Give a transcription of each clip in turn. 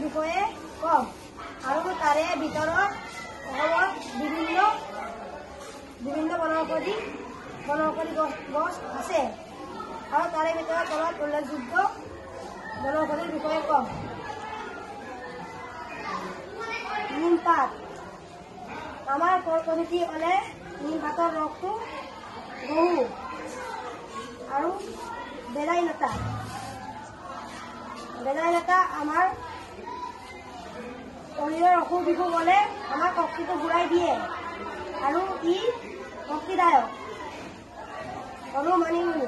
বিষয়ে কম আৰু তাৰে ভিতৰত অসমত বিভিন্ন বনৌষধি গছ আছে আৰু তাৰে ভিতৰত তলত উল্লেখযোগ্য বনৌষধিৰ বিষয়ে কম। নিমপাত। আমাৰ কৰ্কটুকি হ'লে নিমপাতৰ ৰসটো গৰু আৰু বেলাইলতা আমাৰ শৰীৰৰ অসুখ বিসুখ হ'লে আমাৰ শক্তিটো ঘূৰাই দিয়ে আৰু ই শক্তিদায়ক। আৰু মানিমুনি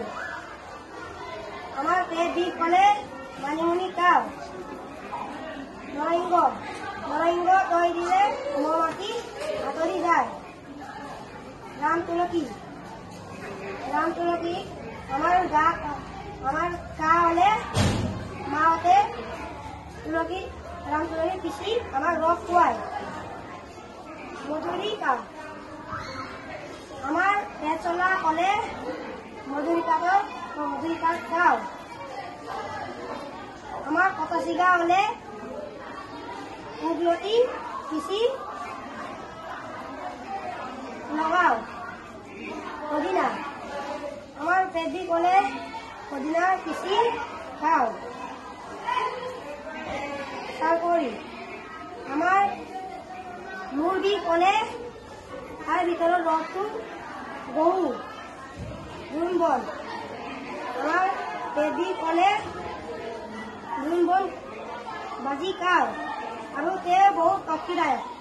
আমাৰ পেট বিষ হ'লে মানিমুনি খাওঁ। নৰসিংহ দৈ দিলে মহমাখি আঁতৰি যায়। ৰাম তুলসী আমাৰ কাহ হ'লে মাহঁতে ৰাম তুলসী পিচি আমাৰ ৰস খুৱায়। মধুৰি কাঠ আমাৰ পেট চলা হ'লে মধুৰি কাঠ খাওঁ। আমাৰ কটা চিগা হ'লে উগলতি পিচি লগাওঁ। পদিনা আমাৰ পেট বিষ হ'লে পদিনা পিচি খাওঁ। চালকুঁৱৰী আমাৰ মূৰ বিষ হ'লে তাৰ ভিতৰত ৰসটো গৰু। দ্ৰোণ আমাৰ পেট বিষ হ'লে দ্ৰোণ ভাজি খাওঁ আৰু তেওঁ বহুত শক্তিদায়ক।